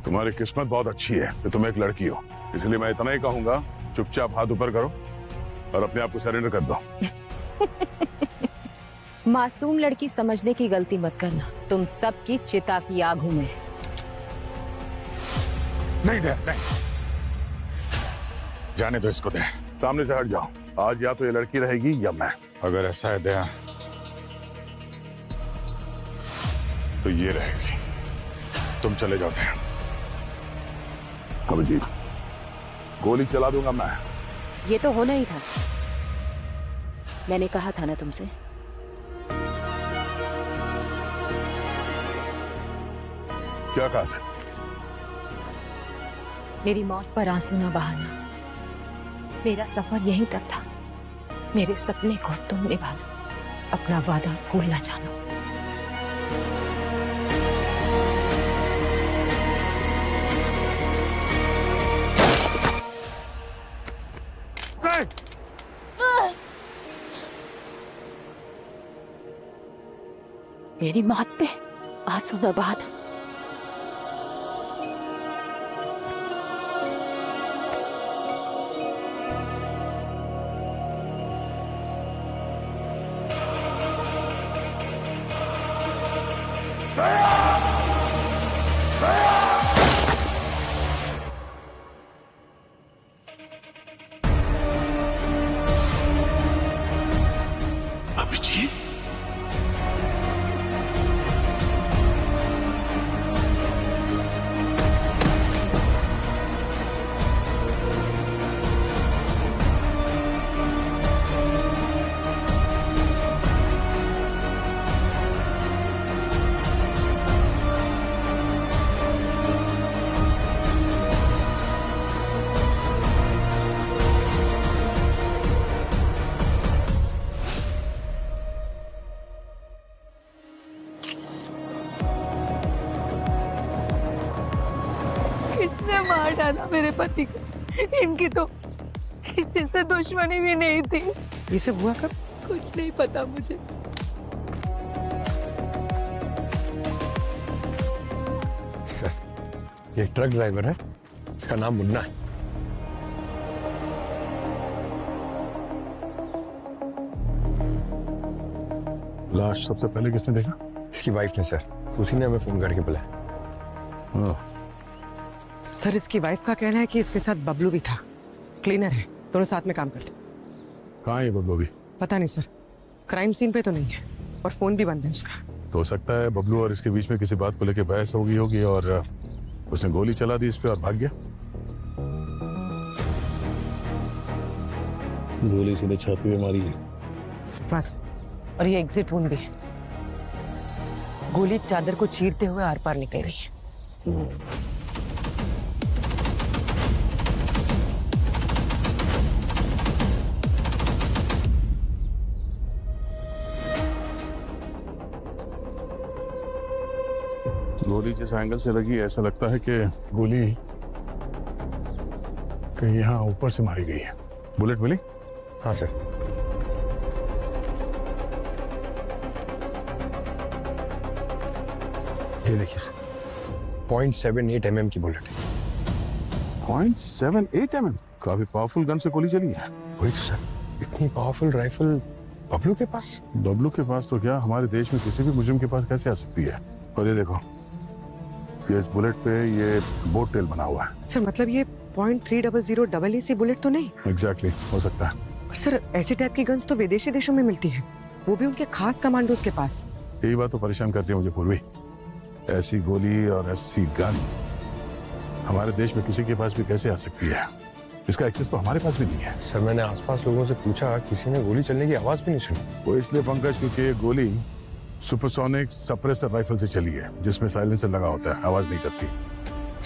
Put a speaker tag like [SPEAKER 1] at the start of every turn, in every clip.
[SPEAKER 1] तुम्हारी किस्मत बहुत अच्छी है कि तुम एक लड़की हो, इसलिए मैं इतना ही कहूंगा, चुपचाप हाथ ऊपर करो और अपने आप को सरेंडर कर दो।
[SPEAKER 2] मासूम लड़की समझने की गलती मत करना, तुम सबकी चिता की आग हूं मैं।
[SPEAKER 1] नहीं दे, नहीं जाने दो इसको, दे सामने से हट जाओ। आज या तो ये लड़की रहेगी या मैं। अगर ऐसा है दया तो ये रहेगी, तुम चले जाओ दया। अभिजीत, गोली चला दूंगा मैं।
[SPEAKER 2] ये तो होना ही था, मैंने कहा था ना तुमसे।
[SPEAKER 1] क्या कहा था?
[SPEAKER 2] मेरी मौत पर आंसू न बहाना, मेरा सफर यहीं तक था। मेरे सपने को तुम निभाना, अपना वादा भूल न जानो। मेरी मौत पे आंसू न बहाना।
[SPEAKER 1] अभिजीत,
[SPEAKER 3] किसने मार डाला मेरे पति को? इनकी तो किसी से दुश्मनी भी नहीं थी।
[SPEAKER 4] ये सब हुआ कब?
[SPEAKER 3] कुछ नहीं पता मुझे।
[SPEAKER 5] सर, ये ट्रक ड्राइवर है, इसका नाम मुन्ना है।
[SPEAKER 1] लाश सबसे पहले किसने देखा?
[SPEAKER 5] इसकी वाइफ ने सर, उसी ने हमें फोन करके बुलाया।
[SPEAKER 4] सर, इसकी वाइफ का कहना है कि इसके साथ बबलू भी था, क्लीनर है, दोनों साथ में काम करते।
[SPEAKER 1] कहाँ है बबलू भी?
[SPEAKER 4] पता नहीं सर, क्राइम सीन पे तो नहीं है और फोन भी बंद है उसका।
[SPEAKER 1] तो हो सकता है बबलू और इसके बीच में किसी बात को लेकर बहस हो गई होगी और उसने गोली चला दी इस पे और भाग गया। गोली सीधे छाती में मारी है।
[SPEAKER 4] बस, और ये एग्जिट वुंड भी है, गोली चादर को चीरते हुए आर पार निकल रही है।
[SPEAKER 1] गोली जिस एंगल से लगी ऐसा लगता है कि गोली कहीं यहाँ ऊपर से मारी गई है। बुलेट मिली?
[SPEAKER 5] हाँ सर। ये देखिए सर, 0.78 mm की बुलेट है।
[SPEAKER 1] 0.78 mm? काफी पावरफुल गन से गोली चली है।
[SPEAKER 5] वही तो सर, इतनी पावरफुल राइफल बबलू के पास?
[SPEAKER 1] बबलू के पास तो क्या, हमारे देश में किसी भी मुजरिम के पास कैसे आ सकती है? और ये देखो, ये इस बुलेट पे ये बोट टेल बना हुआ है।
[SPEAKER 4] सर मतलब ये 0.300 सी बुलेट तो नहीं?
[SPEAKER 1] एग्जैक्टली, हो सकता है।
[SPEAKER 4] और सर, ऐसी टाइप की गन्स तो विदेशी देशों में मिलती है, वो भी उनके खास कमांडोज के पास।
[SPEAKER 1] यही बात तो परेशान करती है मुझे पूर्वी। ऐसी गोली और ऐसी गन हमारे देश में किसी के पास भी कैसे आ सकती है? इसका एक्सेस तो हमारे पास भी नहीं है।
[SPEAKER 5] सर, मैंने आसपास लोगों से पूछा, किसी ने गोली चलने की आवाज भी नहीं सुनी।
[SPEAKER 1] वो इसलिए पंकज क्योंकि ये गोली सुपरसोनिक सप्रेसर राइफल से चली है, जिसमें साइलेंसर लगा होता है, आवाज नहीं करती।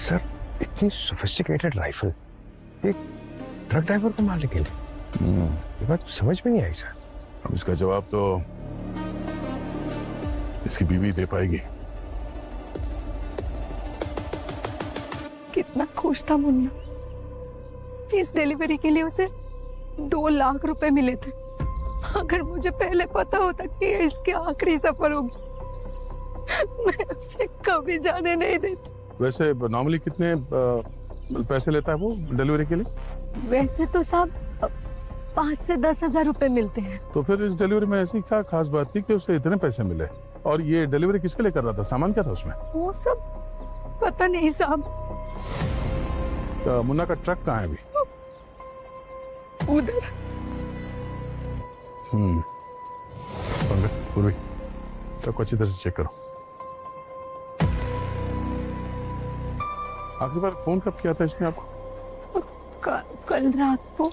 [SPEAKER 5] सर, इतनी सोफिस्टिकेटेड राइफल एक ट्रक ड्राइवर को मारने के लिए, ये बात समझ में नहीं आई सर।
[SPEAKER 1] अब इसका जवाब तो इसकी बीवी दे पाएगी।
[SPEAKER 3] कितना खुश था मुन्ना, इस डिलीवरी के लिए उसे 2 लाख रुपए मिले थे। अगर मुझे पहले पता होता कि ये इसके आखिरी सफर होगी, मैं उसे कभी जाने नहीं देती।
[SPEAKER 1] वैसे नॉर्मली कितने पैसे लेता है वो डिलीवरी के लिए?
[SPEAKER 3] वैसे तो साहब 5 से 10 हजार रुपए मिलते हैं।
[SPEAKER 1] तो फिर इस डिलीवरी में ऐसी क्या खास बात थी कि उसे इतने पैसे मिले? और ये डिलीवरी किसके लिए कर रहा था? सामान क्या था उसमें?
[SPEAKER 3] वो सब पता नहीं साहब।
[SPEAKER 1] मुन्ना का ट्रक कहाँ है अभी?
[SPEAKER 3] उधर।
[SPEAKER 1] पंकज, पूर्वी, ट्रक को अच्छी तरह से चेक करो। आखिरी बार फोन कब किया था इसने आपको?
[SPEAKER 3] कल रात को।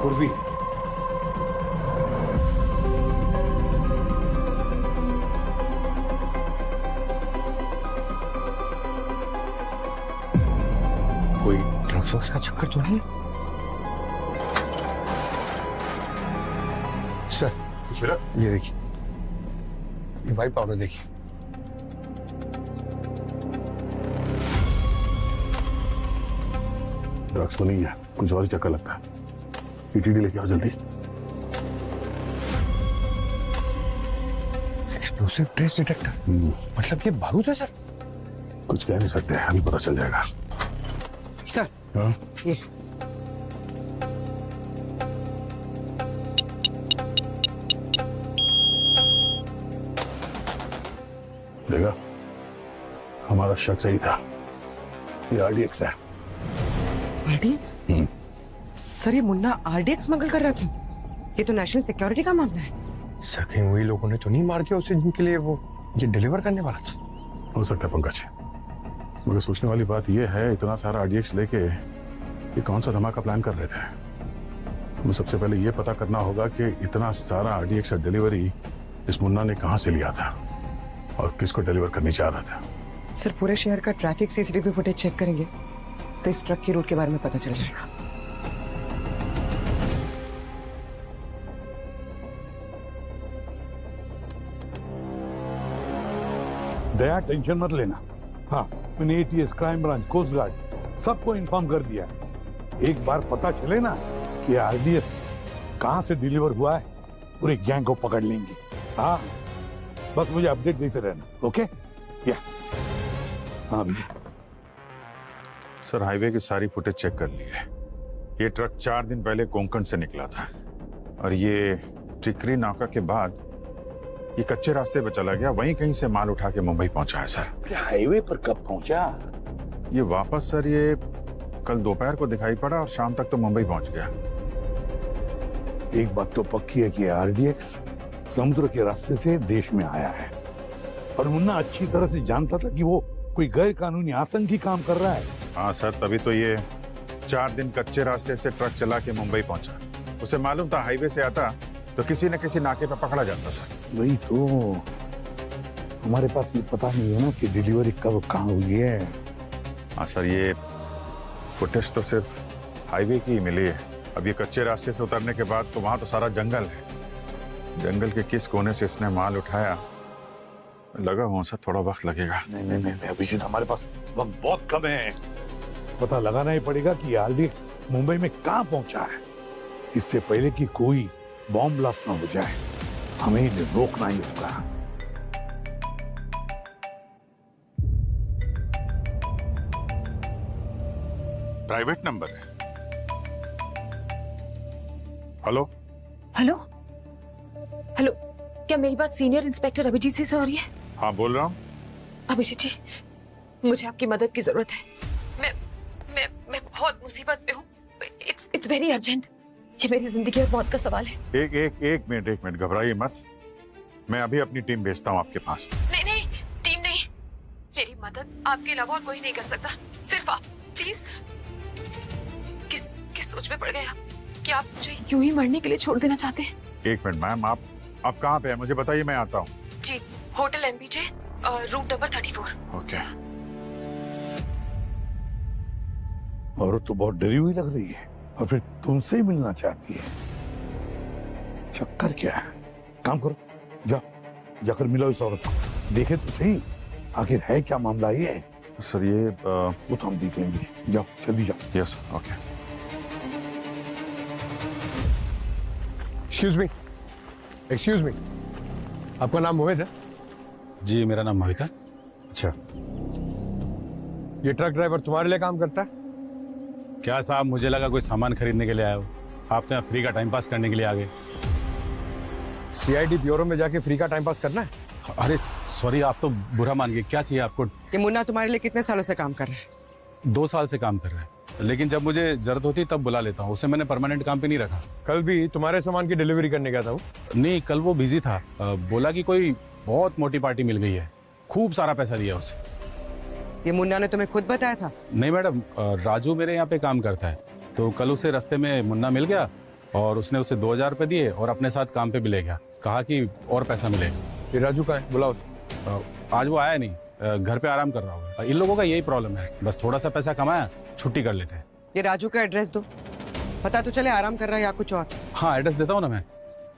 [SPEAKER 5] पूर्वी, कोई ड्रग्स का चक्कर तो नहीं? सर, ये देखिए, ये वाइट पाउडर देखिए।
[SPEAKER 1] ड्रग्स तो नहीं है, कुछ और ही चक्कर लगता है। पीटीडी लेके आओ जल्दी।
[SPEAKER 5] एक्सप्लोसिव ट्रेस डिटेक्टर, मतलब ये बारूद है सर?
[SPEAKER 1] कुछ कह नहीं सकते, अभी पता चल जाएगा।
[SPEAKER 4] सर,
[SPEAKER 1] हाँ?
[SPEAKER 4] ये
[SPEAKER 1] देखा, हमारा शक सही था, ये आरडीएक्स है।
[SPEAKER 4] आरडीएक्स? सर, ये मुन्ना आरडीएक्स स्मगल कर रहा था। ये तो नेशनल सिक्योरिटी का मामला है।
[SPEAKER 5] सर, कहीं वही लोगों ने तो नहीं मार दिया उसे जिनके लिए वो ये डिलीवर करने वाला था?
[SPEAKER 1] हो सकता है पंकज, मगर सोचने वाली बात यह है, इतना सारा आरडीएक्स लेके ये कौन सा धमाका प्लान कर रहे थे? हमें सबसे पहले ये पता करना होगा कि इतना सारा आरडीएक्स का डिलीवरी इस मुन्ना ने कहां से लिया था और किसको डिलीवर करने जा रहा था।
[SPEAKER 4] सर, पूरे शहर का ट्रैफिक सीसीटीवी फुटेज चेक करेंगे तो इस ट्रक की रूट के बारे में पता चल जाएगा।
[SPEAKER 6] दया, टेंशन मत लेना। हाँ, मैंने ATS, crime branch, coast guard सबको इन्फॉर्म कर दिया है। एक बार पता चले ना कि आरडीएस कहां से डिलीवर हुआ है, पूरे गैंग को पकड़ लेंगे। हाँ, बस मुझे अपडेट देते रहना। ओके? या हाँ भैया।
[SPEAKER 7] सर, हाईवे की सारी फुटेज चेक कर ली है। ये ट्रक 4 दिन पहले कोंकण से निकला था और ये टिकरी नाका के बाद ये कच्चे रास्ते पे चला गया, वहीं कहीं से माल उठा के मुंबई पहुंचा है सर।
[SPEAKER 6] हाईवे पर कब पहुंचा?
[SPEAKER 7] ये वापस सर ये कल दोपहर को दिखाई पड़ा और शाम तक तो मुंबई पहुंच गया।
[SPEAKER 6] एक बात तो पक्की है कि आरडीएक्स समुद्र के रास्ते से देश में आया है और मुन्ना अच्छी तरह से जानता था कि वो कोई गैर कानूनी आतंकी काम कर रहा है।
[SPEAKER 7] हाँ सर, तभी तो ये 4 दिन कच्चे रास्ते से ट्रक चला के मुंबई पहुंचा। उसे मालूम था हाईवे से आता तो किसी न किसी नाके पे पकड़ा जाता सर।
[SPEAKER 6] वही तो, हमारे पास ये पता नहीं है ना कि डिलीवरी कब कहाँ हुई है।
[SPEAKER 7] हाँ सर, ये फुटेज तो सिर्फ हाईवे की ही मिली है। अब ये कच्चे रास्ते से उतरने के बाद तो वहां तो सारा जंगल है। जंगल के किस कोने से इसने माल उठाया, लगा हुआ सर थोड़ा वक्त लगेगा।
[SPEAKER 6] नहीं, अभिजीत, हमारे पास वक्त बहुत कम है। पता लगाना ही पड़ेगा कि आरडीएक्स मुंबई में कहाँ पहुंचा है, इससे पहले कि कोई बॉम्ब ब्लास्ट ना हो जाए। हमें इन्हें रोकना ही होगा।
[SPEAKER 7] प्राइवेट नंबर है। हेलो
[SPEAKER 2] हेलो हेलो, क्या मेरी बात सीनियर इंस्पेक्टर अभिजीत जी से हो रही है?
[SPEAKER 7] हाँ, बोल रहा हूँ।
[SPEAKER 2] अभिजीत जी, मुझे आपकी मदद की जरूरत है। मैं बहुत मुसीबत में हूँ। It's very urgent. ये मेरी जिंदगी और मौत का सवाल है।
[SPEAKER 7] एक मिनट, घबराइए मत। मैं अभी अपनी टीम भेजता हूँ आपके पास।
[SPEAKER 2] नहीं, टीम नहीं। मेरी मदद आपके अलावा और कोई नहीं कर सकता, सिर्फ आप। प्लीज। किस सोच में पड़ गए आप? क्या आप मुझे यूं ही मरने के लिए छोड़ देना चाहते हैं?
[SPEAKER 7] एक मिनट मैम, आप कहाँ पे हैं मुझे बताइए, मैं आता हूँ।
[SPEAKER 2] जी, होटल एमबीजे, रूम नंबर 34।
[SPEAKER 7] ओके।
[SPEAKER 6] औरत तो बहुत डरी हुई लग रही है और फिर तुमसे ही मिलना चाहती है। चक्कर क्या है? काम करो, जा जाकर मिलो इस औरत को, देखे तो सही आखिर है क्या मामला ये।
[SPEAKER 7] सर ये
[SPEAKER 6] वो तो हम देख लेंगे, जाओ जल्दी जाओ।
[SPEAKER 7] Yes okay.
[SPEAKER 5] एक्सक्यूज मी, आपका नाम मोहित है?
[SPEAKER 1] जी मेरा नाम मोहित है।
[SPEAKER 5] अच्छा, ये ट्रक ड्राइवर तुम्हारे लिए काम करता है?
[SPEAKER 1] क्या साहब, मुझे लगा कोई सामान खरीदने के लिए आए हो, आप तो यहाँ फ्री का टाइम पास करने के लिए आ गए।
[SPEAKER 5] सीआईडी ब्यूरो में जाके फ्री का टाइम पास करना है?
[SPEAKER 1] अरे सॉरी, आप तो बुरा मान गए। क्या चाहिए आपको?
[SPEAKER 4] ये मुन्ना तुम्हारे लिए कितने सालों से काम कर रहा है?
[SPEAKER 1] 2 साल से काम कर रहा है, लेकिन जब मुझे जरूरत होती तब बुला लेता हूँ। उसे मैंने परमानेंट काम पे नहीं रखा।
[SPEAKER 5] कल भी तुम्हारे सामान की डिलीवरी करने गया था वो?
[SPEAKER 1] नहीं, कल वो बिजी था। बोला कि कोई बहुत मोटी पार्टी मिल गई है, खूब सारा पैसा दिया उसे।
[SPEAKER 4] ये मुन्ना ने तुम्हें खुद बताया था?
[SPEAKER 1] नहीं मैडम, राजू मेरे यहाँ पे काम करता है, तो कल उसे रास्ते में मुन्ना मिल गया और उसने उसे 2000 रुपये दिए और अपने साथ काम पे भी ले गया। कहा कि और पैसा मिलेगा।
[SPEAKER 5] ये राजू का है, बुलाओ उसे।
[SPEAKER 1] आज वो आया नहीं, घर पे आराम कर रहा होगा। इन लोगों का यही प्रॉब्लम है, बस थोड़ा सा पैसा कमाया, छुट्टी कर लेते हैं।
[SPEAKER 4] ये राजू का एड्रेस दो, पता तो चले आराम कर रहा है या कुछ और।
[SPEAKER 1] हाँ एड्रेस देता हूँ ना मैं,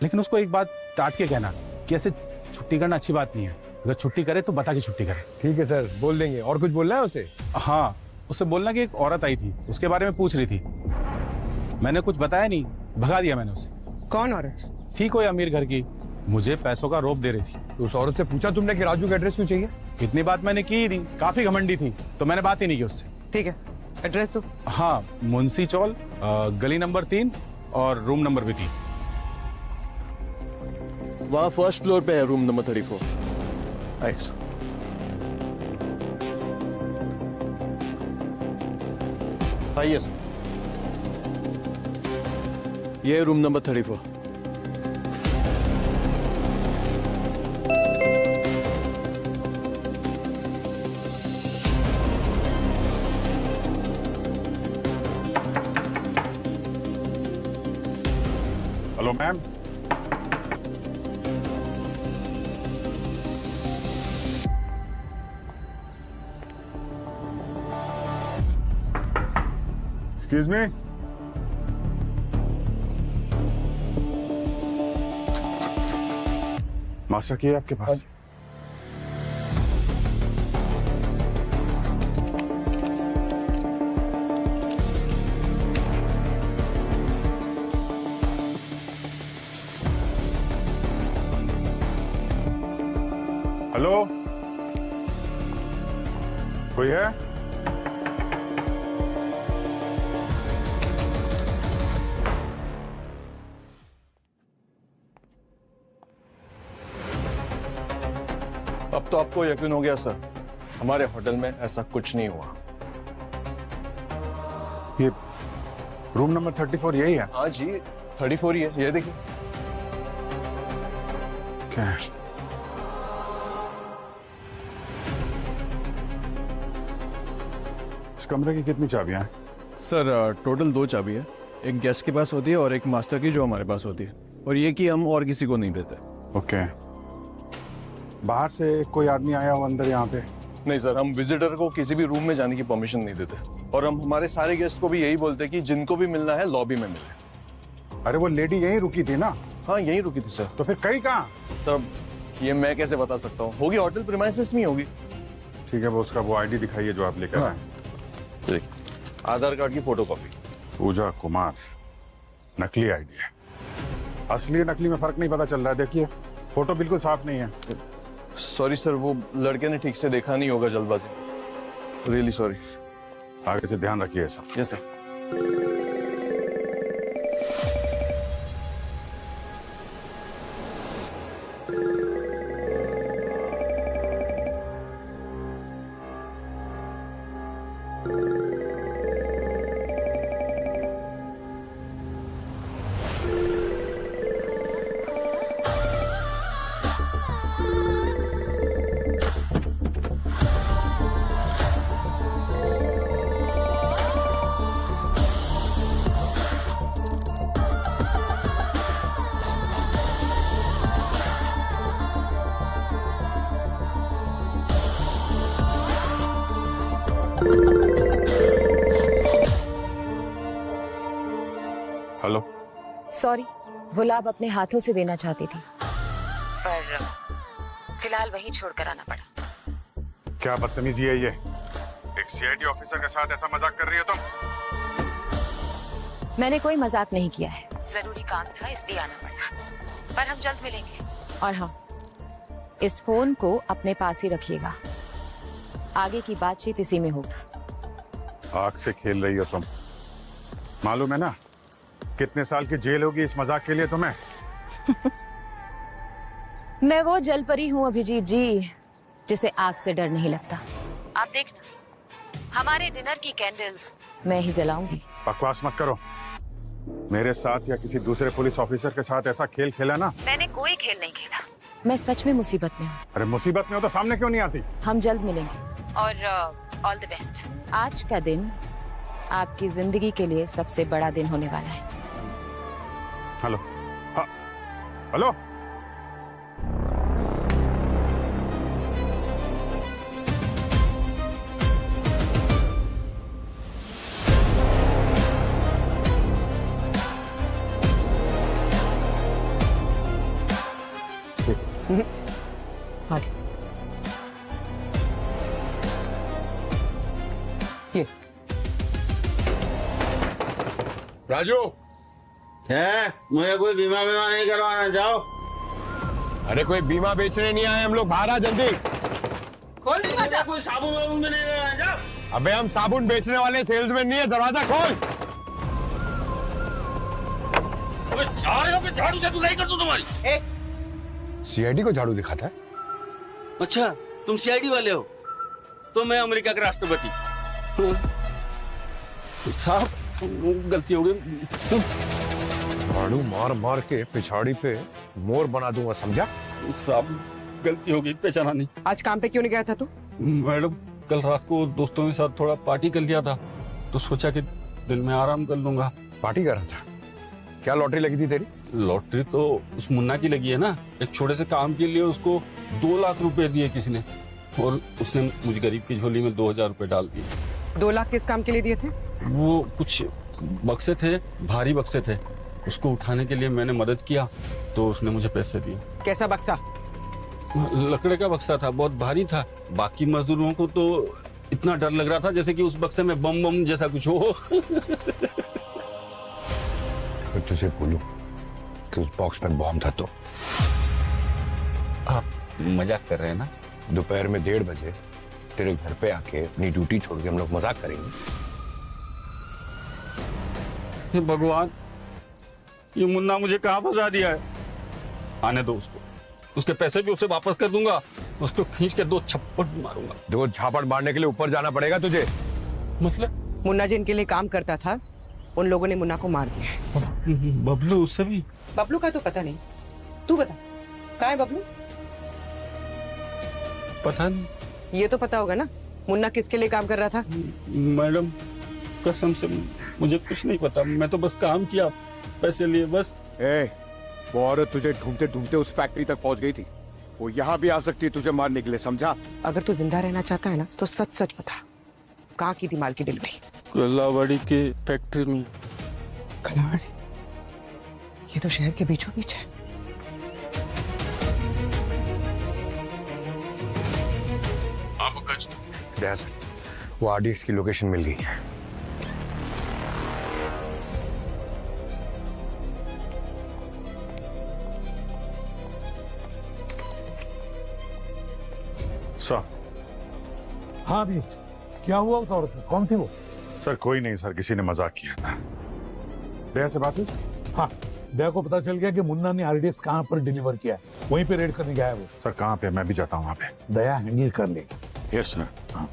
[SPEAKER 1] लेकिन उसको एक बात डांट के कहना कि ऐसे छुट्टी करना अच्छी बात नहीं है। अगर छुट्टी करे तो बता के छुट्टी करे।
[SPEAKER 5] ठीक है सर, बोल देंगे। और कुछ बोलना है उसे?
[SPEAKER 1] हाँ, उससे बोलना कि एक औरत आई थी, उसके बारे में पूछ रही थी। मैंने कुछ बताया नहीं, भगा दिया मैंने उसे।
[SPEAKER 4] कौन औरत?
[SPEAKER 1] थी कोई अमीर घर की, मुझे पैसों का रोप दे रही थी।
[SPEAKER 5] तो उस औरत से पूछा तुमने कि राजू का एड्रेस क्यों चाहिए?
[SPEAKER 1] इतनी बात मैंने की ही नहीं, काफी घमंडी थी, तो मैंने बात ही नहीं की उससे।
[SPEAKER 4] ठीक है, एड्रेस दो।
[SPEAKER 1] हाँ, मुंशी चौल, गली नंबर 3 और रूम नंबर भी 3।
[SPEAKER 8] वहाँ फर्स्ट फ्लोर पे है, रूम नंबर 34।
[SPEAKER 1] Thanks.
[SPEAKER 8] आइए सर, ये है room number 34।
[SPEAKER 7] Hello ma'am. Excuse me. Master की है आपके पास? हेलो, कोई है?
[SPEAKER 8] अब तो आपको यकीन हो गया सर, हमारे होटल में ऐसा कुछ नहीं हुआ।
[SPEAKER 7] ये रूम नंबर 34 यही है?
[SPEAKER 8] हाँ जी, 34 ही है, ये देखिए।
[SPEAKER 7] क्या है? इस कमरे की कितनी चाबियां हैं?
[SPEAKER 8] सर टोटल 2 चाबी है, एक गेस्ट के पास होती है और एक मास्टर की जो हमारे पास होती है, और ये कि हम और किसी को नहीं देते।
[SPEAKER 7] ओके। बाहर से कोई आदमी आया हो अंदर यहाँ पे?
[SPEAKER 8] नहीं सर, हम विजिटर को किसी भी रूम में जाने की परमिशन नहीं देते, और हम हमारे सारे गेस्ट को भी यही बोलते हैं कि जिनको भी मिलना है लॉबी में मिले।
[SPEAKER 7] अरे वो लेडी यहीं रुकी थी ना?
[SPEAKER 8] हाँ यहीं रुकी थी सर।
[SPEAKER 7] तो फिर कहीं कहाँ?
[SPEAKER 8] सर ये मैं कैसे बता सकता हूँ, होगी होटल प्रीमाइसेस में ही होगी।
[SPEAKER 7] ठीक है, वो उसका वो आईडी दिखाइए जो आप लेकर आए।
[SPEAKER 8] देख, आधार कार्ड की फोटोकॉपी।
[SPEAKER 7] पूजा कुमार, नकली आईडी है। असली नकली में फर्क नहीं पता चल रहा है। देखिए फोटो बिल्कुल साफ नहीं है।
[SPEAKER 8] सॉरी सर, वो लड़के ने ठीक से देखा नहीं होगा जल्दबाजी। Really sorry.
[SPEAKER 7] आगे से ध्यान रखिए ऐसा।
[SPEAKER 8] Yes sir.
[SPEAKER 7] हेलो।
[SPEAKER 2] सॉरी, वो लाभ अपने हाथों से देना चाहती थी, पर फिलहाल वहीं छोड़कर आना पड़ा।
[SPEAKER 7] क्या बदतमीजी है ये? एक सीआईडी ऑफिसर के साथ ऐसा मजाक कर रही हो तुम?
[SPEAKER 2] मैंने कोई मजाक नहीं किया है, जरूरी काम था इसलिए आना पड़ा। पर हम जल्द मिलेंगे। और हाँ, इस फोन को अपने पास ही रखिएगा, आगे की बातचीत इसी में होगी।
[SPEAKER 7] आग से खेल रही हो तुम, मालूम है ना कितने साल की जेल होगी इस मजाक के लिए तुम्हें?
[SPEAKER 2] मैं वो जलपरी हूँ अभिजीत जी, जिसे आग से डर नहीं लगता। आप देखना, हमारे डिनर की कैंडल्स मैं ही जलाऊंगी।
[SPEAKER 7] बकवास मत करो। मेरे साथ या किसी दूसरे पुलिस ऑफिसर के साथ ऐसा खेल खेला ना?
[SPEAKER 2] मैंने कोई खेल नहीं खेला, मैं सच में मुसीबत में हूँ।
[SPEAKER 7] अरे मुसीबत में हो तो सामने क्यों नहीं आती?
[SPEAKER 2] हम जल्द मिलेंगे और ऑल द बेस्ट। आज का दिन आपकी जिंदगी के लिए सबसे बड़ा दिन होने वाला है।
[SPEAKER 7] हेलो, हाँ, हेलो।
[SPEAKER 4] आगे ये
[SPEAKER 5] राजू,
[SPEAKER 9] है मुझे कोई बीमा नहीं करवाना, जाओ।
[SPEAKER 5] अरे कोई बीमा बेचने नहीं आए हम लोग, बाहर आ जल्दी।
[SPEAKER 9] खोल कोई साबुन वाबुन भी नहीं करवाना, जाओ।
[SPEAKER 5] अबे हम साबुन बेचने वाले सेल्समैन नहीं है, दरवाजा खोल।
[SPEAKER 9] अबे जा रहे हो कि झाड़ू से धुलाई कर दूं तुम्हारी?
[SPEAKER 5] सीआईडी को झाड़ू दिखाता है?
[SPEAKER 9] अच्छा, तुम सीआईडी वाले हो? तो मैं अमेरिका का राष्ट्रपति। साहब गलती हो गई।
[SPEAKER 5] झाड़ू मार मार के पिछाड़ी पे मोर बना दूंगा, समझा?
[SPEAKER 9] साहब गलती हो गई, पहचाना नहीं।
[SPEAKER 4] आज काम पे क्यों नहीं गया था तू?
[SPEAKER 9] मैडम कल रात को दोस्तों के साथ थोड़ा पार्टी कर लिया था, तो सोचा कि दिन में आराम कर लूंगा।
[SPEAKER 5] पार्टी कर रहा था? क्या लॉटरी लगी थी तेरी?
[SPEAKER 9] लॉटरी तो उस मुन्ना की लगी है ना। एक छोटे से काम के लिए उसको 2 लाख रुपए दिए किसी ने, और उसने मुझे गरीब की झोली में 2000 रुपए डाल दिए।
[SPEAKER 4] 2 लाख किस काम के लिए दिए थे?
[SPEAKER 9] वो कुछ बक्से थे, भारी बक्से थे, उसको उठाने के लिए मैंने मदद किया, तो उसने मुझे पैसे दिए।
[SPEAKER 4] कैसा बक्सा?
[SPEAKER 9] लकड़े का बक्सा था, बहुत भारी था। बाकी मजदूरों को तो इतना डर लग रहा था जैसे कि उस बक्से में बम बम जैसा कुछ हो।
[SPEAKER 5] अगर तुझे बोलूं कि उस बॉक्स में बॉम्ब था तो?
[SPEAKER 9] आप मजाक कर रहे हैं ना?
[SPEAKER 5] दोपहर में 1:30 बजे तेरे घर पे आके अपनी ड्यूटी छोड़ के हम लोग मजाक करेंगे?
[SPEAKER 9] हे भगवान, ये मुन्ना मुझे कहाँ फंसा दिया है। आने दो उसको, उसके पैसे भी उसे वापस कर दूंगा, उसको खींच के 2 छप्पड़ मारूंगा।
[SPEAKER 5] 2 झापड़ मारने के लिए ऊपर जाना पड़ेगा तुझे।
[SPEAKER 9] मतलब
[SPEAKER 4] मुन्ना जिनके लिए काम करता था, उन लोगों ने मुन्ना को मार दिया है।
[SPEAKER 9] बबलू उससे भी?
[SPEAKER 4] बबलू का तो पता नहीं, तू बता कहाँ है बबलू?
[SPEAKER 9] पता नहीं।
[SPEAKER 4] ये तो पता होगा ना मुन्ना किसके लिए काम कर रहा था?
[SPEAKER 9] मैडम कसम से मुझे कुछ नहीं पता, मैं तो बस काम किया, पैसे लिए बस।
[SPEAKER 5] वो औरत तुझे ढूंढते ढूंढते उस फैक्ट्री तक पहुंच गई थी, वो यहाँ भी आ सकती है तुझे मारने के लिए, समझा?
[SPEAKER 4] अगर तू जिंदा रहना चाहता है ना तो सच सच बता, कहाँ की थी माल की डिलीवरी?
[SPEAKER 9] कलावाड़ी के फैक्ट्री में।
[SPEAKER 4] कलावाड़ी? ये तो शहर के बीचों बीच है।
[SPEAKER 5] वो आरडीएक्स की लोकेशन मिल गई है।
[SPEAKER 7] सर।
[SPEAKER 6] हाँ भी, क्या हुआ उस औरत में? कौन थी वो?
[SPEAKER 7] सर कोई नहीं सर, किसी ने मजाक किया था। दया से बात हुई सर?
[SPEAKER 6] हाँ, दया को पता चल गया कि मुन्ना ने आरडीएक्स कहाँ पर डिलीवर किया है, वहीं पे रेड करने गया है वो।
[SPEAKER 7] सर कहाँ पे? मैं भी जाता हूँ वहाँ पे।
[SPEAKER 6] दया हैंडल कर लेगी।
[SPEAKER 7] Yes sir. हाँ।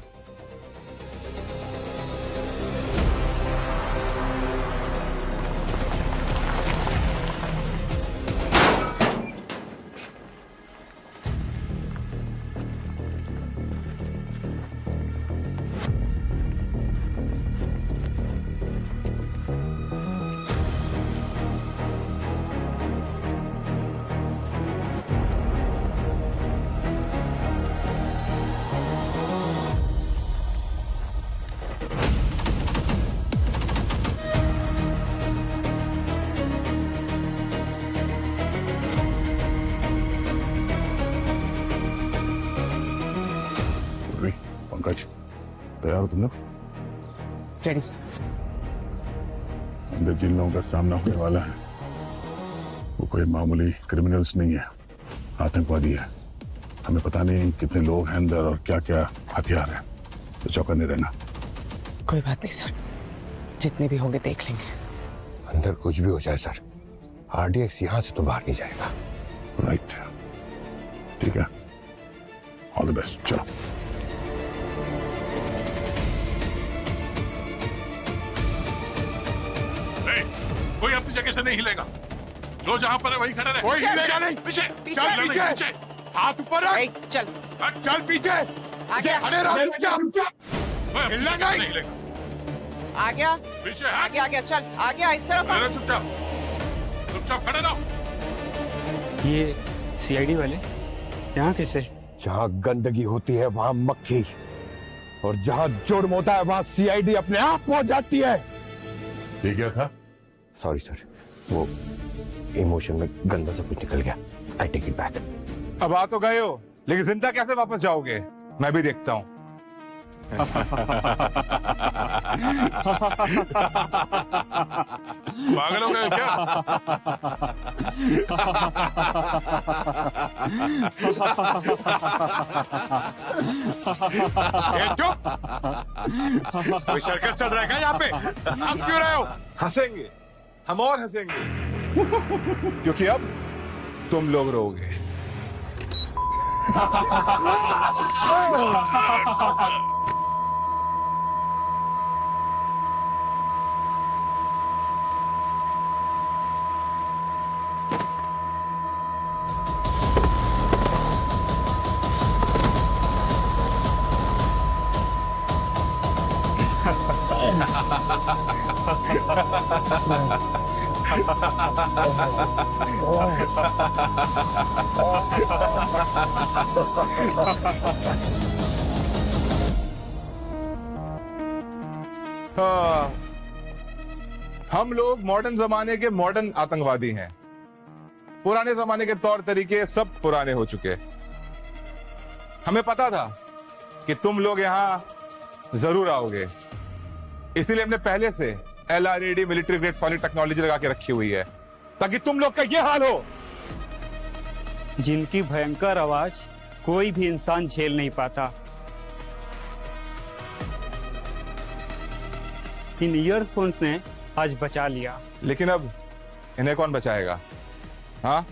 [SPEAKER 1] पंकज तैयार हो तुम लोग?
[SPEAKER 4] Ready sir.
[SPEAKER 1] अंदर जिन लोगों का सामना होने वाला है वो कोई मामूली क्रिमिनल्स नहीं है, आतंकवादी है। हमें पता नहीं कितने लोग हैं अंदर और क्या क्या हथियार है, तो चौकन्ने रहना।
[SPEAKER 4] कोई बात नहीं सर, जितने भी होंगे देख लेंगे।
[SPEAKER 5] अंदर कुछ भी हो जाए सर, आरडीएक्स यहां से तो बाहर नहीं जाएगा।
[SPEAKER 1] राइट, ठीक है, ऑल द बेस्ट। चलो
[SPEAKER 10] कोई अपनी जगह से नहीं हिलेगा, जो जहां पर है वहीं खड़े रहे।
[SPEAKER 6] कोई हिलेगा नहीं।
[SPEAKER 10] पीछे
[SPEAKER 6] चल पीछे, हाथ ऊपर रख।
[SPEAKER 4] चल
[SPEAKER 6] चल पीछे,
[SPEAKER 4] आगे
[SPEAKER 6] खड़े रहो चुपचाप। हिलना नहीं।
[SPEAKER 10] हिलेगा।
[SPEAKER 4] आ गया,
[SPEAKER 10] पीछे
[SPEAKER 4] आ गया, आ गया। चल आ गया, इस तरफ आ।
[SPEAKER 10] चुपचाप चुपचाप खड़े रहो।
[SPEAKER 9] ये सीआईडी वाले यहाँ कैसे?
[SPEAKER 5] जहां गंदगी होती है वहां मक्खी, और जहां जुर्म होता है वहां सीआईडी अपने आप पहुंच जाती है।
[SPEAKER 1] ये क्या था?
[SPEAKER 5] सॉरी सर, वो इमोशन में गंदा सब कुछ निकल गया। I take it back.
[SPEAKER 11] अब आ तो गए हो, लेकिन जिंदा कैसे वापस जाओगे मैं भी देखता हूँ।
[SPEAKER 10] पागल हो गए क्या?
[SPEAKER 11] चुप! कोई सर्कस चल रहा है क्या यहाँ पे? हंस क्यों रहे हो? हंसेंगे, हम और हंसेंगे, क्योंकि अब तुम लोग रोगे। हाँ, हम लोग मॉडर्न जमाने के मॉडर्न आतंकवादी हैं। पुराने जमाने के तौर तरीके सब पुराने हो चुके। हमें पता था कि तुम लोग यहां जरूर आओगे, इसीलिए हमने पहले से LRAD military grade solid technology लगा के रखी हुई है, ताकि तुम लोग का ये हाल हो।
[SPEAKER 9] जिनकी भयंकर आवाज कोई भी इंसान झेल नहीं पाता। इन ईयरफोन्स ने आज बचा लिया।
[SPEAKER 11] लेकिन अब इन्हें कौन बचाएगा? हाँ?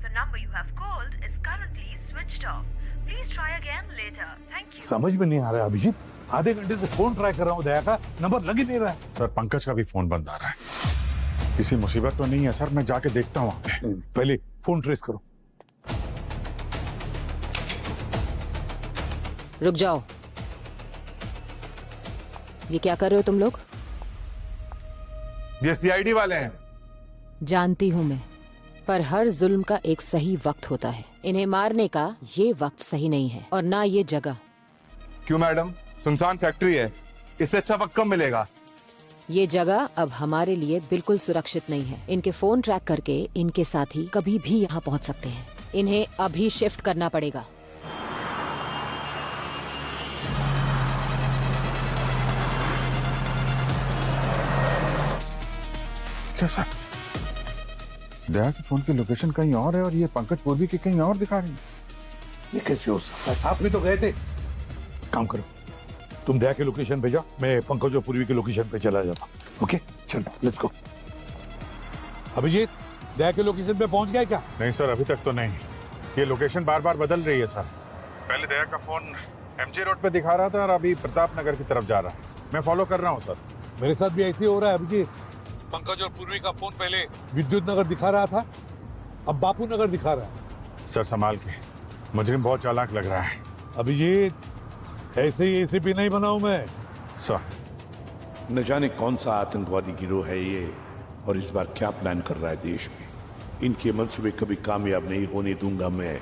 [SPEAKER 12] The number you have called is currently switched off. Please try again later. Thank you.
[SPEAKER 6] समझ में नहीं आ रहा है अभिजीत, आधे घंटे से फोन ट्राई कर रहा हूँ, दया का नंबर लग ही नहीं रहा है।
[SPEAKER 7] सर पंकज का भी फोन बंद आ रहा है। किसी मुसीबत तो नहीं है सर? मैं जाके देखता हूँ वहां पे।
[SPEAKER 6] पहले फोन ट्रेस करो।
[SPEAKER 2] रुक जाओ, ये क्या कर रहे हो तुम लोग?
[SPEAKER 11] ये CID वाले हैं।
[SPEAKER 2] जानती हूं मैं, पर हर जुल्म का एक सही वक्त होता है। इन्हें मारने का ये वक्त सही नहीं है, और ना ये जगह।
[SPEAKER 11] क्यों मैडम? सुनसान फैक्ट्री है, इससे अच्छा वक्त कब मिलेगा?
[SPEAKER 2] ये जगह अब हमारे लिए बिल्कुल सुरक्षित नहीं है। इनके फोन ट्रैक करके इनके साथी कभी भी यहाँ पहुँच सकते हैं। इन्हें अभी शिफ्ट करना पड़ेगा।
[SPEAKER 7] क्या सर? दया के फोन की लोकेशन कहीं और है और ये पंकज पूर्वी की कहीं और दिखा रही है।
[SPEAKER 6] ये कैसे हो सकता है? साथ में तो गए थे। काम करो, तुम दया के लोकेशन भेजा, मैं पंकज और पूर्वी के लोकेशन पे चला जाता हूँ। ओके चलो, लेट्स गो। अभिजीत, दया के लोकेशन पे पहुंच गया क्या?
[SPEAKER 7] नहीं सर, अभी तक तो नहीं। ये लोकेशन बार बार बदल रही है सर। पहले दया का फोन MG रोड पे दिखा रहा था और अभी प्रताप नगर की तरफ जा रहा है। मैं फॉलो कर रहा हूँ सर।
[SPEAKER 6] मेरे साथ भी ऐसे ही हो रहा है अभिजीत। पंकज और पूर्वी का फोन पहले विद्युत नगर दिखा रहा था, अब बापू नगर दिखा रहा है।
[SPEAKER 7] सर संभाल के, मुजरिम बहुत चालाक लग रहा है।
[SPEAKER 6] अभिजीत, ऐसे ही ACP नहीं बनाऊं मैं।
[SPEAKER 7] सर
[SPEAKER 10] न जाने कौन सा आतंकवादी गिरोह है ये, और इस बार क्या प्लान कर रहा है देश में। इनके मंसूबे कभी कामयाब नहीं होने दूंगा मैं।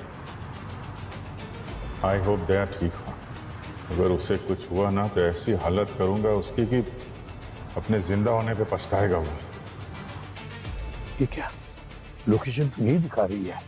[SPEAKER 7] आई होप दया ठीक हो। अगर उससे कुछ हुआ ना तो ऐसी हालत करूंगा उसकी कि अपने जिंदा होने पे पछताएगा वो।
[SPEAKER 6] ये क्या, लोकेशन तो यही दिखा रही है।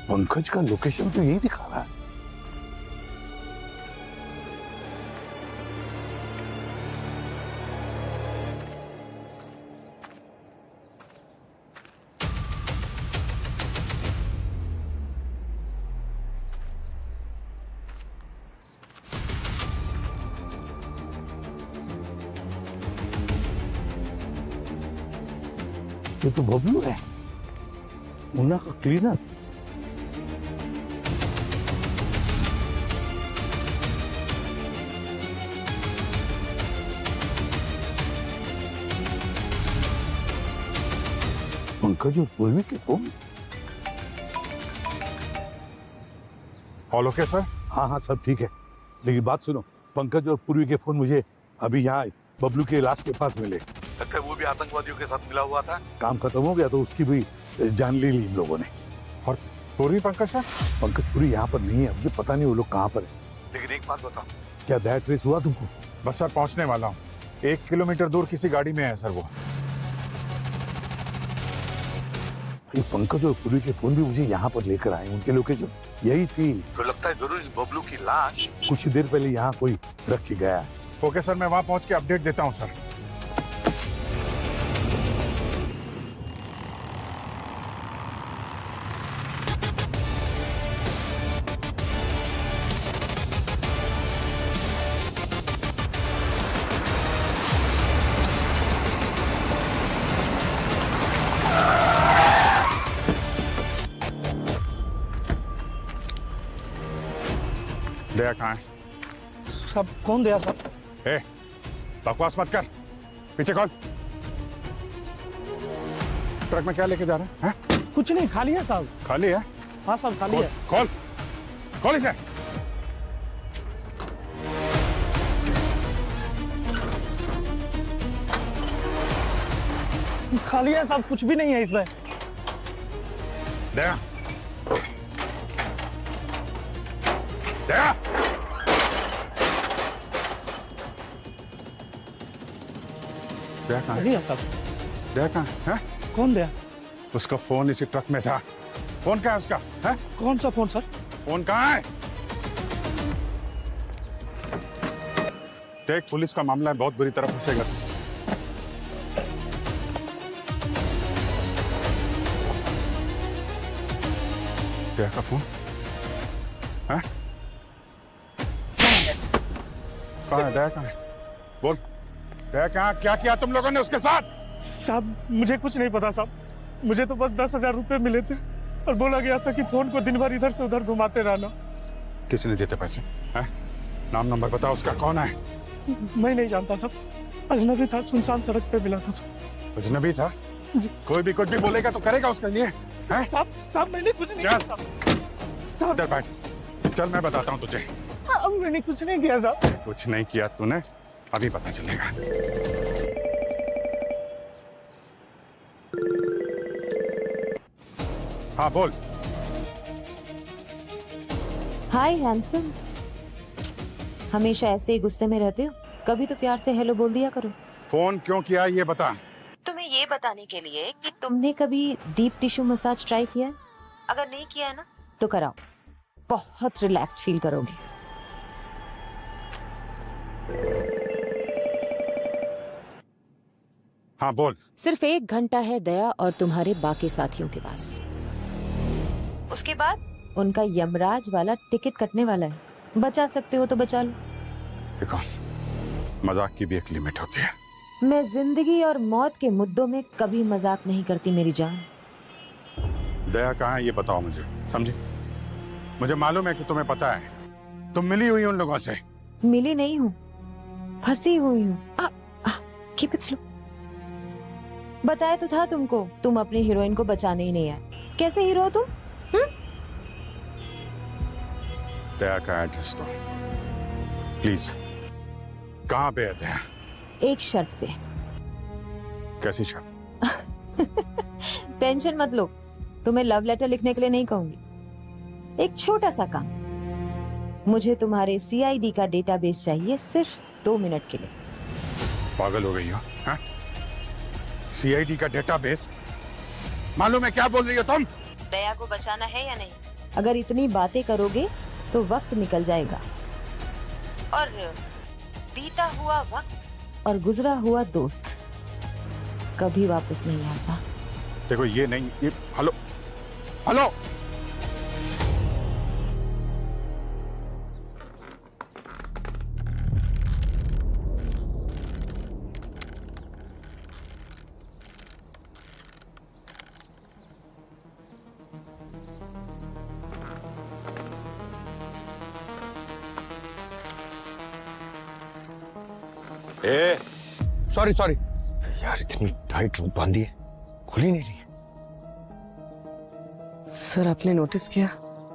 [SPEAKER 6] पंकज का लोकेशन तो यही दिखा रहा है। ये तो बबलू है, मुन्ना का क्लीनर। पंकज और पूर्वी के फोन।
[SPEAKER 7] All okay sir?
[SPEAKER 6] हाँ हाँ सब ठीक है, लेकिन बात सुनो, पंकज और पूर्वी के फोन मुझे अभी यहाँ बबलू के लाश के पास मिले। लगता है वो भी आतंकवादियों के साथ मिला हुआ था। काम खत्म हो गया तो उसकी भी जान ले ली इन लोगों ने।
[SPEAKER 7] और पूर्वी पंकज सर?
[SPEAKER 6] पंकज पूरी यहाँ पर नहीं है, मुझे पता नहीं वो लोग कहाँ पर है। लेकिन एक बात बताओ, क्या दैट ट्रेस हुआ तुमको?
[SPEAKER 7] बस सर पहुंचने वाला हूँ, 1 किलोमीटर दूर किसी गाड़ी में है सर वो।
[SPEAKER 6] ये पंकज और पूरी के फोन भी मुझे यहाँ पर लेकर आए, उनके लोकेशन यही थी। तो लगता है जरूर इस बबलू की लाश कुछ देर पहले यहाँ कोई रख के गया है।
[SPEAKER 7] ओके सर, मैं वहां पहुंच के अपडेट देता हूँ सर। दया कहाँ है?
[SPEAKER 13] सब कौन दया सब?
[SPEAKER 7] ए, बकवास मत कर, पीछे खोल। ट्रक में क्या लेके जा रहे हैं?
[SPEAKER 13] कुछ नहीं, खाली है साहब।
[SPEAKER 7] खाली है?
[SPEAKER 13] हाँ साहब खाली है।
[SPEAKER 7] खोल, खोल इसे।
[SPEAKER 13] खाली है साहब, कुछ भी नहीं है इसमें।
[SPEAKER 7] दया, दया, दया कहाँ है?
[SPEAKER 13] साहब।
[SPEAKER 7] दया कहाँ है?
[SPEAKER 13] कौन दया?
[SPEAKER 7] उसका फोन इसी ट्रक में था। फोन कहाँ है उसका? है?
[SPEAKER 13] कौन सा फोन सर?
[SPEAKER 7] फोन कहाँ है? देख, पुलिस का मामला है, बहुत बुरी तरह फंसेगा। दया का फोन है? कहाँ है दया? कहाँ है? बोल, दया कहाँ? क्या किया तुम लोगों ने उसके साथ?
[SPEAKER 13] साहब मुझे कुछ नहीं पता साहब, मुझे तो बस 10,000 रुपए मिले थे और बोला गया था कि फोन को दिन भर इधर से उधर घुमाते रहना।
[SPEAKER 7] किसने दिए थे पैसे? है? नाम नंबर बताओ उसका, कौन है?
[SPEAKER 13] मैं नहीं जानता साहब, अजनबी था, सुनसान सड़क पे मिला था साहब।
[SPEAKER 7] अजनबी था? कोई भी कुछ भी बोलेगा तो करेगा उसके लिए?
[SPEAKER 13] साहब मैंने कुछ नहीं किया साहब।
[SPEAKER 7] इधर बैठ, चल मैं बताता हूँ तुझे।
[SPEAKER 13] मैंने कुछ नहीं किया साहब।
[SPEAKER 7] कुछ नहीं किया तूने, अभी पता चलेगा। हाँ बोल।
[SPEAKER 2] हाय हैंडसम, हमेशा ऐसे ही गुस्से में रहते हो? कभी तो प्यार से हेलो बोल दिया करो।
[SPEAKER 7] फोन क्यों किया ये बता।
[SPEAKER 2] तुम्हें ये बताने के लिए कि तुमने कभी डीप टिश्यू मसाज ट्राई किया है? अगर नहीं किया है ना तो कराओ, बहुत रिलैक्स्ड फील करोगे।
[SPEAKER 7] हाँ बोल।
[SPEAKER 2] सिर्फ 1 घंटा है दया और तुम्हारे बाकी साथियों के पास, उसके बाद उनका यमराज वाला टिकट कटने वाला है। बचा सकते हो तो बचा लो।
[SPEAKER 7] देखो, मजाक की भी एक लिमिट होती है।
[SPEAKER 2] मैं जिंदगी और मौत के मुद्दों में कभी मजाक नहीं करती मेरी जान।
[SPEAKER 7] दया कहाँ है ये बताओ मुझे, समझी? मुझे मालूम है कि तुम्हें पता है, तुम मिली हुई उन लोगों से।
[SPEAKER 2] मिली नहीं हूँ, फंसी हुई हूँ। Keep it slow. बताया तो था तुमको, तुम अपनी हीरोइन को बचाने ही नहीं आए। कैसे हीरो हो तुम?
[SPEAKER 7] दया का एड्रेस दो प्लीज। कहाँ पे है दया?
[SPEAKER 2] एक शर्त पे।
[SPEAKER 7] कैसी शर्त?
[SPEAKER 2] टेंशन मत लो, तुम्हें लव लेटर लिखने के लिए नहीं कहूंगी। एक छोटा सा काम, मुझे तुम्हारे CID का डेटाबेस चाहिए सिर्फ 2 मिनट के लिए।
[SPEAKER 7] पागल हो गई हो? हाँ? CID का डेटाबेस? मालूम है क्या बोल रही हो तुम?
[SPEAKER 2] दया को बचाना है या नहीं? अगर इतनी बातें करोगे तो वक्त निकल जाएगा, और बीता हुआ वक्त और गुजरा हुआ दोस्त कभी वापस नहीं आता।
[SPEAKER 7] देखो ये नहीं, ये हेलो हेलो,
[SPEAKER 5] सॉरी सॉरी यार, इतनी टाइट रूप बांधी है, खुल ही नहीं रही है।
[SPEAKER 4] सर आपने नोटिस किया,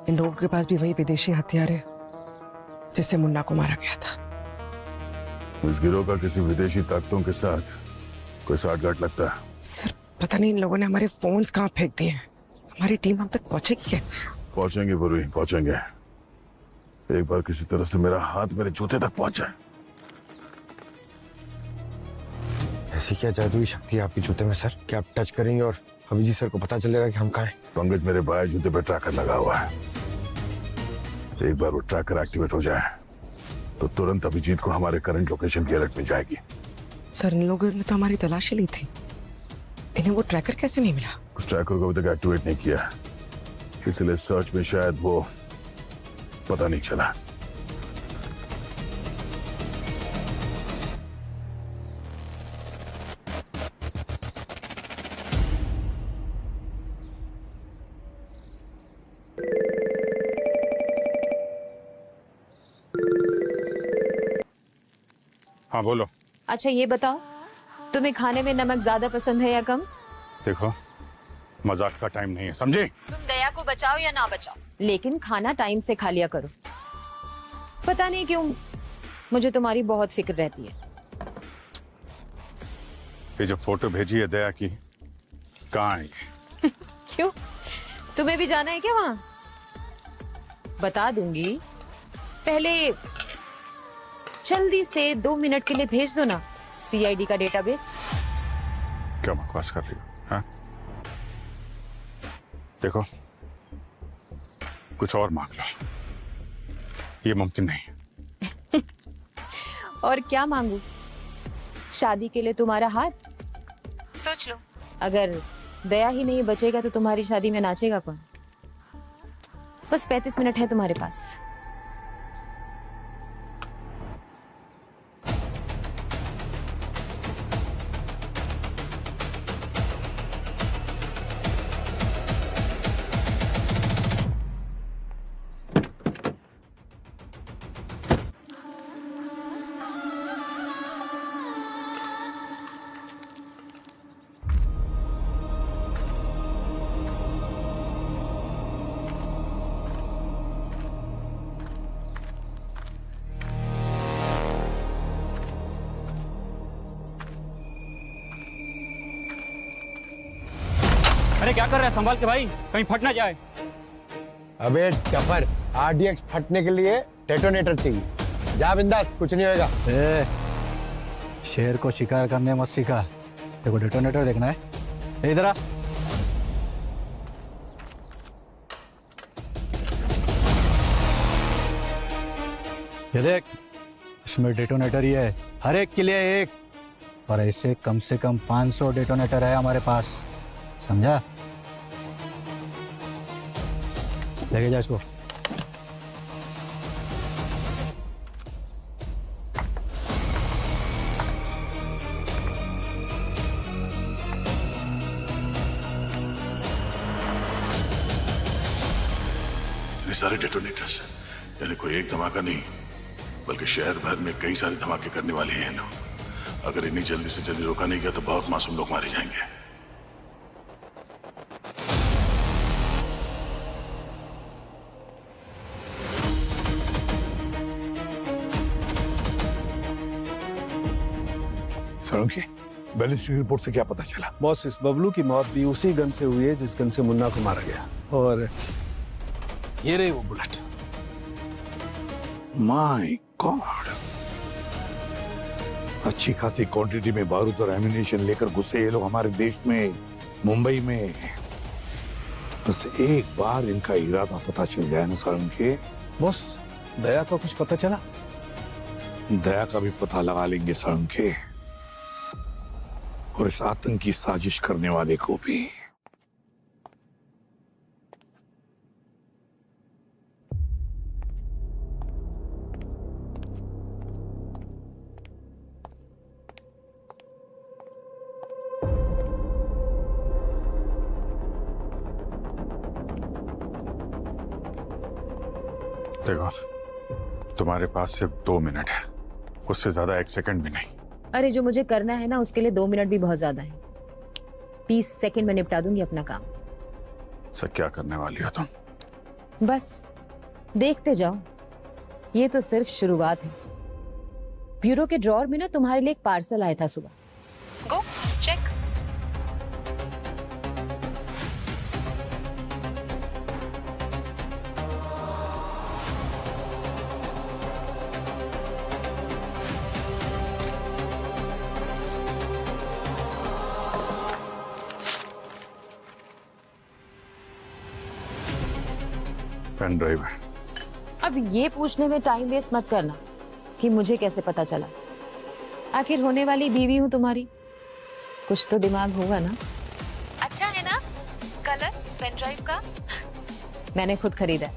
[SPEAKER 4] इन लोगों के पास भी वही विदेशी हथियार है जिससे मुन्ना को मारा गया था।
[SPEAKER 1] इस गिरोह का किसी विदेशी ताकतों के साथ कोई साठगांठ लगता है।
[SPEAKER 4] सर पता नहीं इन लोगों ने हमारे फोन्स कहाँ फेंक दिए हैं। हमारी टीम हम तक पहुंचेगी कैसे?
[SPEAKER 1] पहुंचेंगे पूर्वी, पहुंचेंगे। एक बार किसी तरह से मेरा हाथ मेरे जूते तक पहुंचा।
[SPEAKER 5] ऐसी क्या जादुई शक्ति है आपके जूते में सर, कि आप टच करेंगे और अभिजीत सर को पता चलेगा कि हम कहाँ हैं?
[SPEAKER 1] पंकज, मेरे बाएं जूते पे ट्रैकर लगा हुआ है। एक बार वो ट्रैकर एक्टिवेट हो जाए तो तुरंत अभिजीत को हमारे करंट लोकेशन की अलर्ट मिल जाएगी।
[SPEAKER 4] सर इन लोगों ने तो हमारी तलाशी ली थी, इन्हें वो ट्रैकर कैसे नहीं मिला?
[SPEAKER 1] उस ट्रैकर को अभी तक एक्टिवेट नहीं किया, इसलिए सर्च में शायद वो पता नहीं चला।
[SPEAKER 7] हाँ बोलो।
[SPEAKER 2] अच्छा ये बताओ, तुम्हें खाने में नमक ज्यादा पसंद है या कम?
[SPEAKER 7] देखो मजाक का टाइम नहीं है, समझे?
[SPEAKER 2] तुम दया को बचाओ या ना बचाओ, लेकिन खाना टाइम से खा लिया करो। पता नहीं क्यों मुझे तुम्हारी बहुत फिक्र रहती है।
[SPEAKER 7] ये जो फोटो भेजी है दया की, कहाँ है?
[SPEAKER 2] क्यों, तुम्हें भी जाना है क्या वहां? बता दूंगी, पहले जल्दी से 2 मिनट के लिए भेज दो ना CID का डेटाबेस।
[SPEAKER 7] क्या बकवास कर रही हो? हाँ? देखो कुछ और मांग लो, ये मुमकिन नहीं।
[SPEAKER 2] और क्या मांगू? शादी के लिए तुम्हारा हाथ? सोच लो, अगर दया ही नहीं बचेगा तो तुम्हारी शादी में नाचेगा कौन? बस 35 मिनट है तुम्हारे पास।
[SPEAKER 13] अरे क्या कर रहा है, संभाल के भाई, कहीं फट ना जाए।
[SPEAKER 5] अबे टफर, RDX फटने के लिए डेटोनेटर चाहिए। जा बिंदास, कुछ नहीं होगा।
[SPEAKER 13] शेर को शिकार करने मत सीखा, देखो डेटोनेटर देखना है। इधर आ। ये देख, इसमें डेटोनेटर ही है, हर एक के लिए एक, और ऐसे कम से कम 500 डेटोनेटर है हमारे पास, समझा? लेके जा इसको।
[SPEAKER 1] इतने सारे डेटोनेटर्स, यानी कोई एक धमाका नहीं बल्कि शहर भर में कई सारे धमाके करने वाले हैं लोग। अगर इन्हीं जल्दी से जल्दी रोका नहीं गया तो बहुत मासूम लोग मारे जाएंगे।
[SPEAKER 10] सालुंखे, बैलिस्टिक रिपोर्ट से क्या पता चला?
[SPEAKER 5] बॉस, इस बबलू की मौत भी उसी गन से हुई है जिस गन से मुन्ना को मारा गया। और ये रही वो बुलेट।
[SPEAKER 10] माय गॉड, अच्छी खासी क्वांटिटी में बारूद और एम्यूनेशन लेकर घुसे ये लोग हमारे देश में, मुंबई में। बस एक बार इनका इरादा पता चल जाए ना सालुंखे।
[SPEAKER 5] बॉस, दया का कुछ पता चला?
[SPEAKER 10] दया का भी पता लगा लेंगे सालुंखे, और इस आतंकी साजिश करने वाले को भी।
[SPEAKER 7] देखो, तुम्हारे पास सिर्फ 2 मिनट है, उससे ज्यादा 1 सेकंड भी नहीं।
[SPEAKER 2] अरे जो मुझे करना है ना, उसके लिए 2 मिनट भी बहुत ज्यादा है। 30 सेकंड में निपटा दूंगी अपना काम।
[SPEAKER 7] सर, क्या करने वाली हो तुम?
[SPEAKER 2] बस देखते जाओ, ये तो सिर्फ शुरुआत है। ब्यूरो के ड्रॉर में ना तुम्हारे लिए एक पार्सल आया था सुबह। Go check.
[SPEAKER 7] पेन ड्राइव है।
[SPEAKER 2] अब ये पूछने में टाइम वेस्ट मत करना कि मुझे कैसे पता चला। आखिर होने वाली बीवी हूं तुम्हारी, कुछ तो दिमाग होगा ना। अच्छा है ना कलर पेन ड्राइव का? मैंने खुद खरीदा है।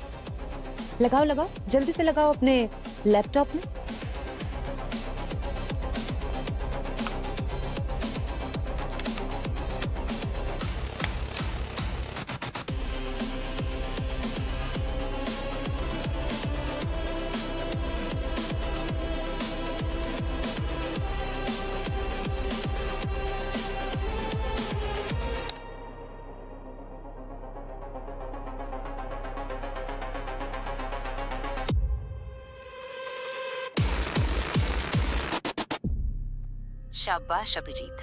[SPEAKER 2] लगाओ लगाओ, जल्दी से लगाओ अपने लैपटॉप में। शाबाश अभिजीत।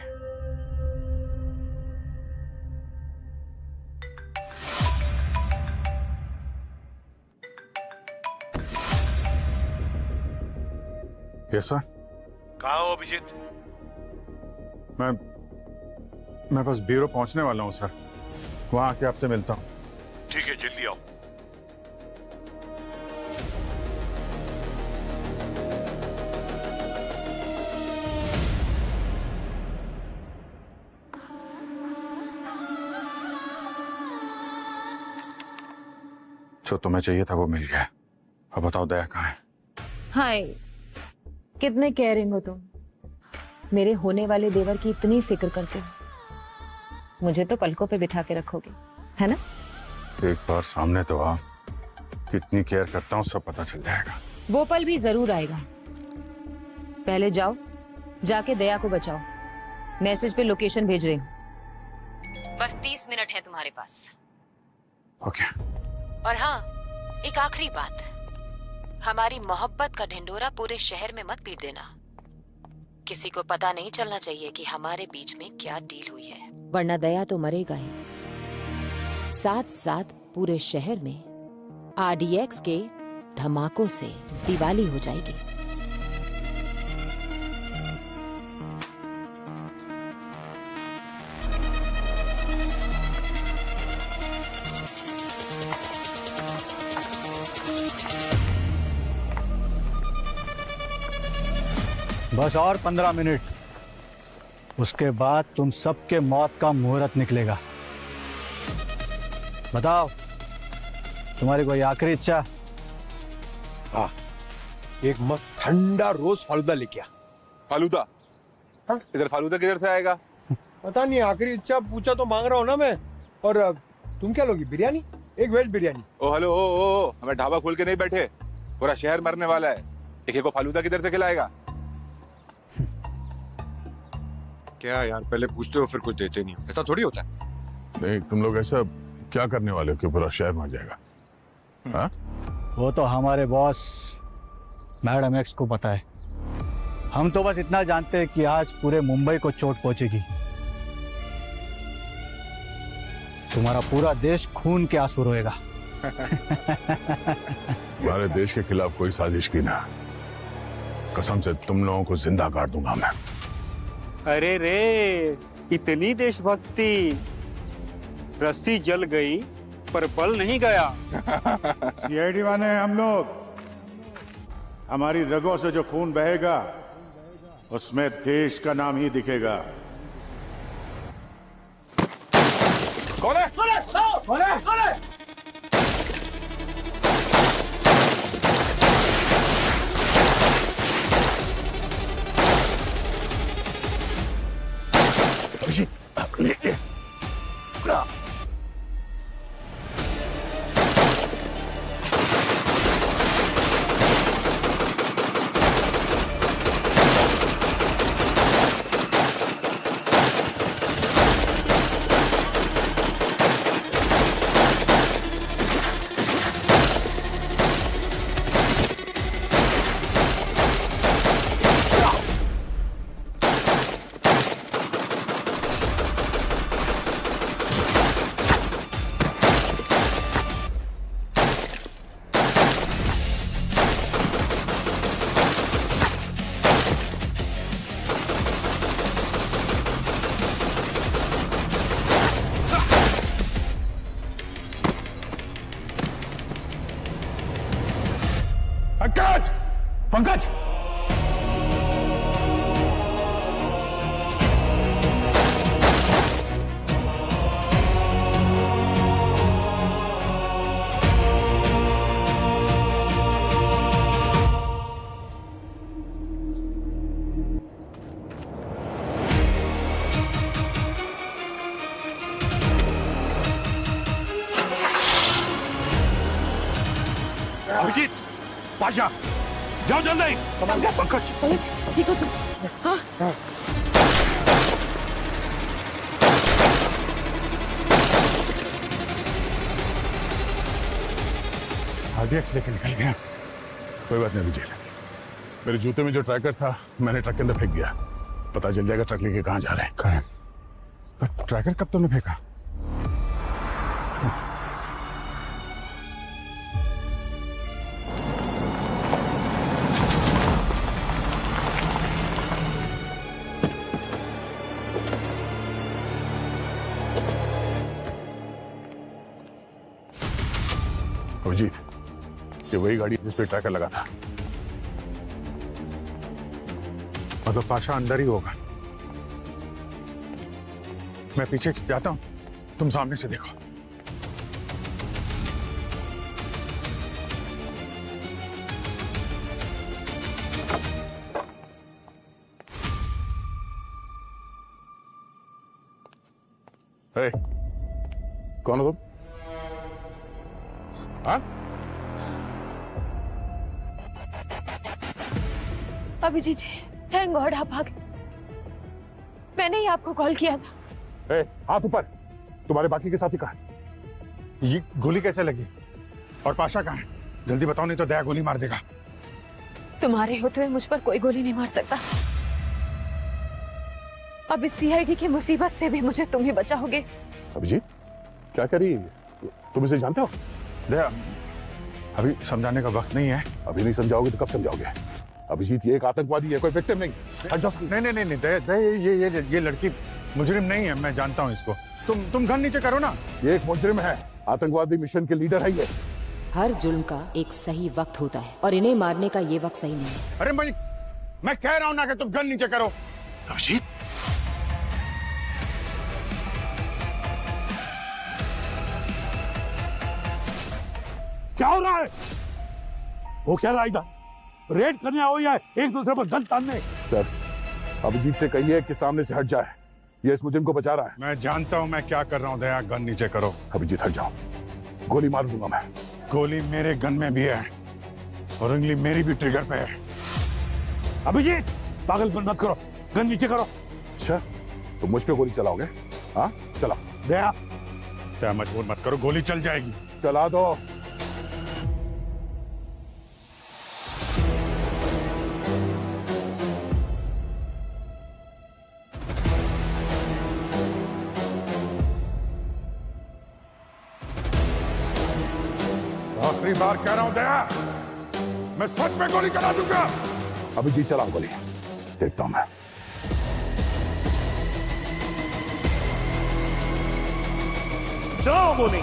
[SPEAKER 7] Yes sir.
[SPEAKER 10] कहाँ हो अभिजीत?
[SPEAKER 7] मैं बस ब्यूरो पहुंचने वाला हूं सर, वहां आके आपसे मिलता हूं।
[SPEAKER 10] ठीक है, जल्दी आओ।
[SPEAKER 7] जो तुम्हें चाहिए था वो मिल गया। अब बताओ दया कहाँ है?
[SPEAKER 2] हाय, कितने केयरिंग हो तुम। मेरे होने वाले देवर की इतनी फिक्र करते हो, मुझे तो पलकों पे बिठा के रखोगे, है ना?
[SPEAKER 7] एक बार सामने तो आ, कितनी केयर करता हूँ सब पता चल जाएगा।
[SPEAKER 2] वो पल भी जरूर आएगा। पहले जाओ, जाके दया को बचाओ। मैसेज पे लोकेशन भेज रही हूँ। बस 30 मिनट है तुम्हारे पास।
[SPEAKER 7] ओके।
[SPEAKER 2] और हाँ, एक आखिरी बात, हमारी मोहब्बत का ढिंडोरा पूरे शहर में मत पीट देना। किसी को पता नहीं चलना चाहिए कि हमारे बीच में क्या डील हुई है, वरना दया तो मरेगा ही। साथ साथ पूरे शहर में आरडीएक्स के धमाकों से दिवाली हो जाएगी।
[SPEAKER 13] बस और 15 मिनट, उसके बाद तुम सबके मौत का मुहूर्त निकलेगा। बताओ, तुम्हारी कोई आखिरी इच्छा?
[SPEAKER 5] हाँ, एक मस्त ठंडा रोज फालूदा लेके आ।
[SPEAKER 11] फालूदा? इधर फालूदा किधर से आएगा?
[SPEAKER 5] पता नहीं, आखिरी इच्छा पूछा तो मांग रहा हूँ ना मैं। और तुम क्या लोगी? बिरयानी? एक वेज बिरयानी।
[SPEAKER 11] ओ हेलो, ओ हमें ढाबा खोल के नहीं बैठे, पूरा शहर मरने वाला है। एक को फालूदा किधर से खिलाएगा?
[SPEAKER 5] क्या यार, पहले पूछते हो फिर कुछ देते नहीं हो, ऐसा थोड़ी होता है।
[SPEAKER 1] नहीं, तुम लोग ऐसा क्या करने वाले हो कि पूरा शहर मर जाएगा? हाँ?
[SPEAKER 13] वो तो हमारे बॉस मैडम एक्स को पता है। हम तो बस इतना जानते हैं कि आज पूरे मुंबई को चोट पहुंचेगी। तुम्हारा पूरा देश खून के आंसू रोएगा।
[SPEAKER 1] हमारे देश के खिलाफ कोई साजिश की ना, कसम से तुम लोगों को जिंदा काट दूंगा मैं।
[SPEAKER 9] अरे रे, इतनी देशभक्ति, रस्सी जल गई पर बल नहीं गया।
[SPEAKER 10] सीआईडी वाले हम लोग, हमारी रगों से जो खून बहेगा उसमें देश का नाम ही दिखेगा।
[SPEAKER 5] कौन है? कौन है?
[SPEAKER 1] पंकज! पंकज!
[SPEAKER 10] अभिजीत, पाशा, जाओ जल्दी। पंकज,
[SPEAKER 4] ठीक हो तुम? हाँ।
[SPEAKER 1] आरडीएक्स लेके निकल गया। कोई बात नहीं अभिजीत, मेरे जूते में जो ट्रैकर था मैंने ट्रक के अंदर फेंक दिया। पता चल जाएगा ट्रक लेके कहाँ जा रहे हैं। करें। ट्रैकर कब तुमने फेंका? अभिजीत, ये वही गाड़ी जिस पे ट्रैकर लगा था। मतलब पाशा अंदर ही होगा। मैं पीछे से जाता हूं, तुम सामने से देखो। हे, कौन हो तुम? हाँ?
[SPEAKER 3] अभिजीत जी, थैंक गॉड आप आ गए। मैंने ही आपको कॉल किया था।
[SPEAKER 1] हाथ ऊपर। तुम्हारे बाकी के साथी कहाँ हैं? ये गोली कैसे लगी? और पाशा कहाँ है? जल्दी बताओ, नहीं तो दया गोली मार देगा।
[SPEAKER 3] तुम्हारे होते हुए मुझ पर कोई गोली नहीं मार सकता। अब इस सीआईडी की मुसीबत से भी मुझे तुम ही बचाओगे।
[SPEAKER 1] अभिजीत, क्या करी? तुम इसे जानते हो? दया, अभी समझाने का वक्त नहीं है। अभी नहीं समझाओगे तो कब समझाओगे? अभिजीत ये एक आतंकवादी है, कोई विक्टिम नहीं। नहीं, दया, ये लड़की मुजरिम नहीं है, मैं जानता हूँ इसको। तुम गन नीचे करो ना। ये एक मुजरिम है, आतंकवादी मिशन के लीडर है ये।
[SPEAKER 2] हर जुल्म का एक सही वक्त होता है और इन्हें मारने का ये वक्त सही नहीं है।
[SPEAKER 1] अरे मैं कह रहा हूं ना कि तुम गन नीचे करो। अभिजीत,
[SPEAKER 10] क्या हो रहा है? वो क्या रहा इधर? रेड करने आओ या एक दूसरे पर गन तानने?
[SPEAKER 1] सर, अभिजीत से कहिए कि सामने से हट जाए। ये इस मुजरिम को बचा रहा है। मैं जानता हूं मैं क्या कर रहा हूं। दया, गन नीचे करो। अभिजीत हट जाओ, गोली मार दूंगा मैं। गोली मेरे गन में भी है और उंगली मेरी भी ट्रिगर पे है।
[SPEAKER 10] अभिजीत, पागलपन मत करो, गन नीचे करो।
[SPEAKER 1] अच्छा,
[SPEAKER 10] तो मुझ पे गोली चलाओगे? हाँ चला दया,
[SPEAKER 1] क्या मजबूर मत करो, गोली चल जाएगी।
[SPEAKER 10] चला दो।
[SPEAKER 1] आखिरी बार कह रहा हूं दया, मैं सच में गोली चला दूंगा।
[SPEAKER 10] अभी जी चलाओ गोली, देखता हूं मैं।
[SPEAKER 1] जाओ गोली।